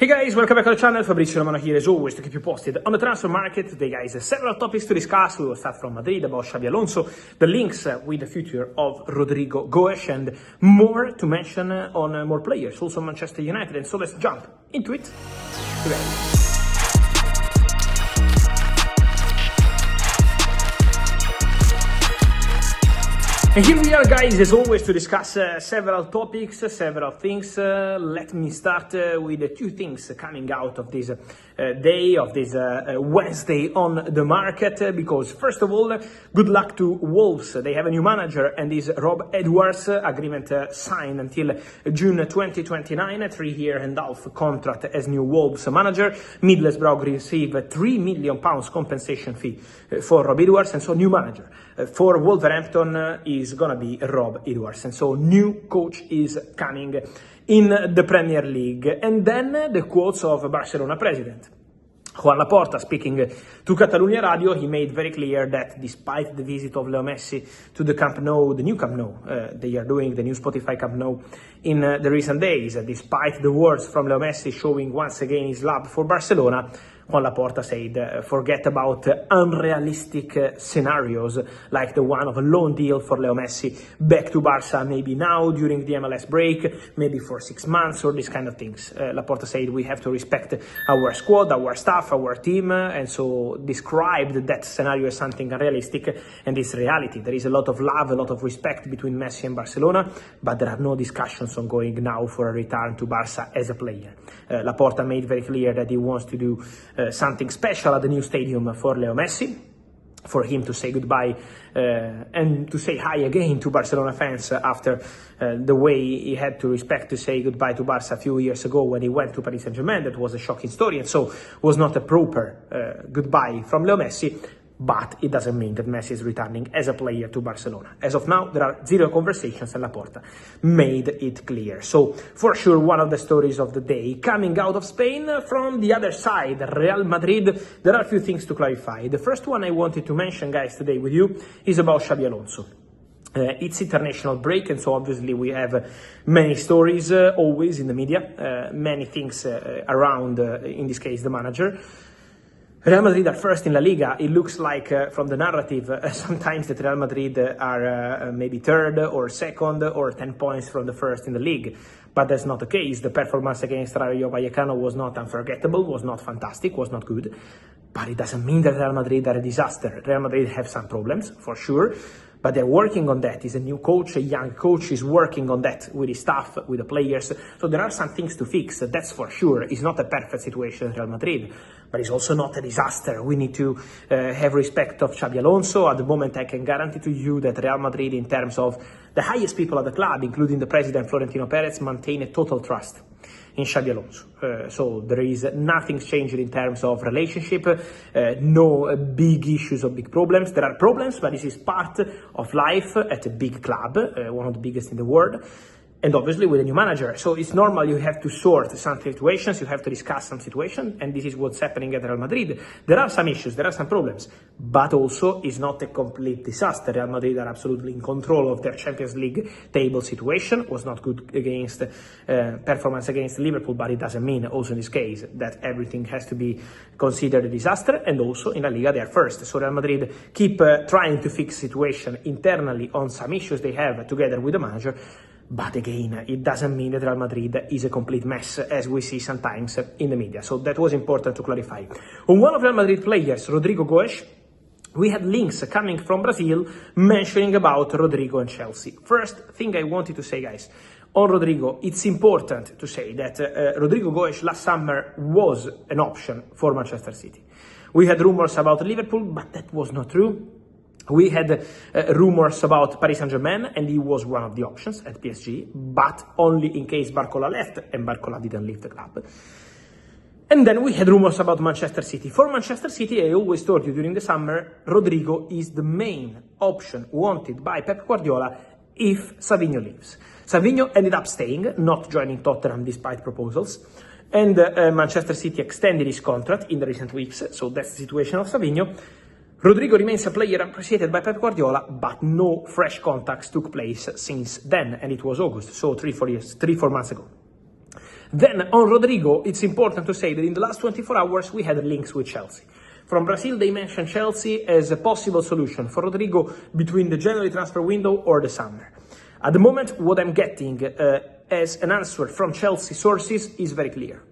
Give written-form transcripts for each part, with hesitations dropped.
Hey guys, welcome back to the channel. Fabrizio Romano here as always to keep you posted on the transfer market. Today guys, several topics to discuss. We will start from Madrid about Xabi Alonso, the links with the future of Rodrygo, Goes, and more to mention on more players, also Manchester United. And so let's jump into it today. And here we are guys, as always, to discuss several topics, several things. Let me start with two things coming out of this day, of this Wednesday on the market, because first of all, good luck to Wolves. They have a new manager, and this Rob Edwards agreement signed until June 2029, a 3.5-year contract as new Wolves manager. Middlesbrough receive a £3 million compensation fee for Rob Edwards, and so new manager for Wolverhampton is gonna be Rob Edwards, and so new coach is coming in the Premier League. And then the quotes of Barcelona president Joan Laporta, speaking to Catalunya Radio, he made very clear that despite the visit of Leo Messi to the Camp Nou, the new Camp Nou, they are doing the new Spotify Camp Nou in the recent days, despite the words from Leo Messi showing once again his love for Barcelona, Juan Laporta said, forget about unrealistic scenarios like the one of a loan deal for Leo Messi back to Barca, maybe now during the MLS break, maybe for 6 months or these kind of things. Laporta said we have to respect our squad, our staff, our team, and so described that scenario as something unrealistic, and it's reality. There is a lot of love, a lot of respect between Messi and Barcelona, but there are no discussions ongoing now for a return to Barca as a player. Laporta made very clear that he wants to do something special at the new stadium for Leo Messi, for him to say goodbye and to say hi again to Barcelona fans after the way he had to respect to say goodbye to Barca a few years ago when he went to Paris Saint-Germain. That was a shocking story, and so was not a proper goodbye from Leo Messi. But it doesn't mean that Messi is returning as a player to Barcelona. As of now, there are zero conversations, and Laporta made it clear. So, for sure, one of the stories of the day coming out of Spain. From the other side, Real Madrid, there are a few things to clarify. The first one I wanted to mention, guys, today with you is about Xabi Alonso. It's international break, and so obviously we have many stories always in the media, many things around, in this case, the manager. Real Madrid are first in La Liga. It looks like, from the narrative, sometimes that Real Madrid are maybe third or second or 10 points from the first in the league. But that's not the case. The performance against Rayo Vallecano was not unforgettable, was not fantastic, was not good. But it doesn't mean that Real Madrid are a disaster. Real Madrid have some problems, for sure. But they're working on that. He's a new coach, a young coach. He's working on that with his staff, with the players. So there are some things to fix, that's for sure. It's not a perfect situation in Real Madrid, but it's also not a disaster. We need to have respect of Xabi Alonso. At the moment, I can guarantee to you that Real Madrid, in terms of the highest people at the club, including the president, Florentino Perez, maintain a total trust in Xabi Alonso. So there is nothing changing in terms of relationship, no big issues or big problems. There are problems, but this is part of life at a big club, one of the biggest in the world, and obviously with a new manager. So it's normal, you have to sort some situations, you have to discuss some situations, and this is what's happening at Real Madrid. There are some issues, there are some problems, but also it's not a complete disaster. Real Madrid are absolutely in control of their Champions League table situation. Was not good against performance against Liverpool, but it doesn't mean also in this case that everything has to be considered a disaster. And also in La Liga they are first. So Real Madrid keep trying to fix situation internally on some issues they have together with the manager. But again, it doesn't mean that Real Madrid is a complete mess, as we see sometimes in the media. So that was important to clarify. On one of Real Madrid players, Rodrygo Goes, we had links coming from Brazil mentioning about Rodrygo and Chelsea. First thing I wanted to say, guys, on Rodrygo, it's important to say that Rodrygo Goes last summer was an option for Manchester City. We had rumors about Liverpool, but that was not true. We had rumors about Paris Saint-Germain, and he was one of the options at PSG, but only in case Barcola left, and Barcola didn't leave the club. And then we had rumors about Manchester City. For Manchester City, I always told you during the summer, Rodrygo is the main option wanted by Pep Guardiola if Savinho leaves. Savinho ended up staying, not joining Tottenham despite proposals. And Manchester City extended his contract in the recent weeks, so that's the situation of Savinho. Rodrygo remains a player appreciated by Pep Guardiola, but no fresh contacts took place since then, and it was August, so 3-4 months ago. Then on Rodrygo, it's important to say that in the last 24 hours we had links with Chelsea. From Brazil, they mentioned Chelsea as a possible solution for Rodrygo between the January transfer window or the summer. At the moment, what I'm getting as an answer from Chelsea sources is very clear.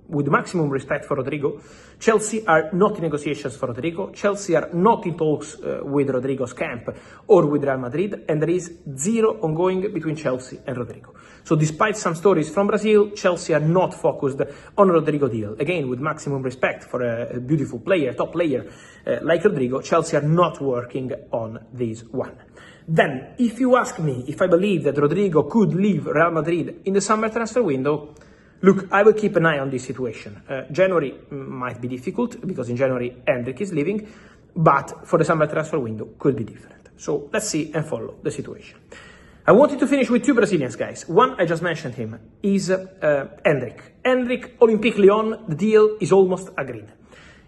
With maximum respect for Rodrygo, Chelsea are not in negotiations for Rodrygo, Chelsea are not in talks with Rodrygo's camp or with Real Madrid, and there is zero ongoing between Chelsea and Rodrygo. So despite some stories from Brazil, Chelsea are not focused on Rodrygo deal. Again, with maximum respect for a beautiful player, top player like Rodrygo, Chelsea are not working on this one. Then, if you ask me if I believe that Rodrygo could leave Real Madrid in the summer transfer window, look, I will keep an eye on this situation. January might be difficult because in January Endrick is leaving, but for the summer transfer window could be different. So let's see and follow the situation. I wanted to finish with two Brazilians, guys. One, I just mentioned him, is Endrick. Endrick, Olympique Lyon, the deal is almost agreed.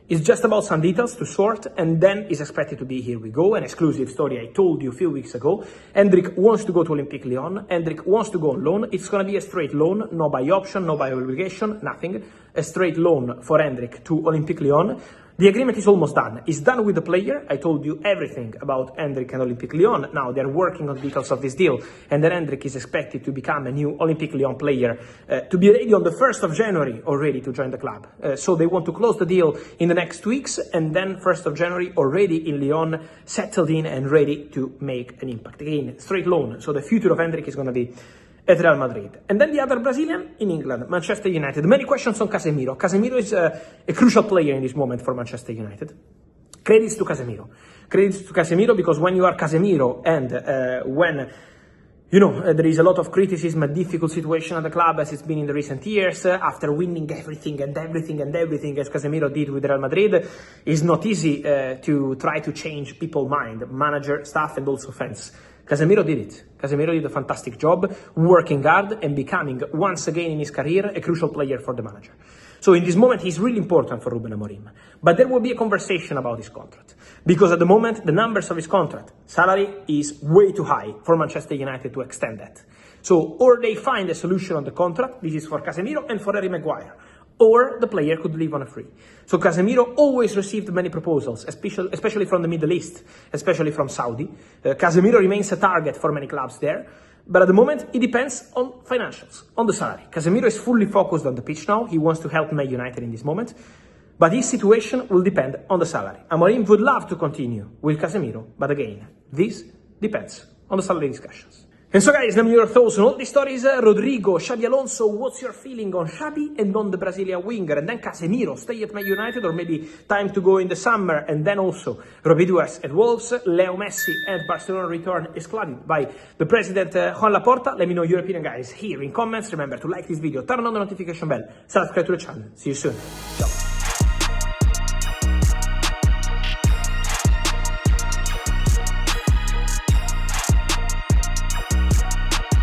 It's just about some details to sort, and then is expected to be Here We Go, an exclusive story I told you a few weeks ago. Endrick wants to go to Olympique Lyon. Endrick wants to go on loan. It's going to be a straight loan, no buy option, no buy obligation, nothing. A straight loan for Endrick to Olympique Lyon. The agreement is almost done. It's done with the player. I told you everything about Endrick and Olympique Lyon. Now they're working on details of this deal, and then Endrick is expected to become a new Olympique Lyon player, to be ready on the 1st of January already to join the club. So they want to close the deal in the next weeks, and then 1st of January already in Lyon, settled in and ready to make an impact. Again, straight loan. So the future of Endrick is going to be at Real Madrid. And then the other Brazilian in England, Manchester United. Many questions on Casemiro. Casemiro is a crucial player in this moment for Manchester United. Credits to Casemiro. Credits to Casemiro because when you are Casemiro and when, there is a lot of criticism, a difficult situation at the club as it's been in the recent years, after winning everything as Casemiro did with Real Madrid, it's not easy to try to change people's mind, manager, staff and also fans. Casemiro did it. Casemiro did a fantastic job, working hard and becoming, once again in his career, a crucial player for the manager. So in this moment, he's really important for Ruben Amorim. But there will be a conversation about his contract. Because at the moment, the numbers of his contract, salary, is way too high for Manchester United to extend that. So, or they find a solution on the contract, this is for Casemiro and for Harry Maguire, or the player could leave on a free. So Casemiro always received many proposals, especially from the Middle East, especially from Saudi. Casemiro remains a target for many clubs there, but at the moment it depends on financials, on the salary. Casemiro is fully focused on the pitch now, he wants to help Man United in this moment, but his situation will depend on the salary. Amorim would love to continue with Casemiro, but again, this depends on the salary discussions. And so guys, let me know your thoughts on all these stories. Rodrygo, Xabi Alonso, what's your feeling on Xabi and on the Brazilian winger? And then Casemiro, stay at Man United or maybe time to go in the summer? And then also Rodrygo at Wolves, Leo Messi and Barcelona return is claimed by the president Joan Laporta. Let me know your opinion, guys, here in comments. Remember to like this video, turn on the notification bell, subscribe to the channel. See you soon. Ciao.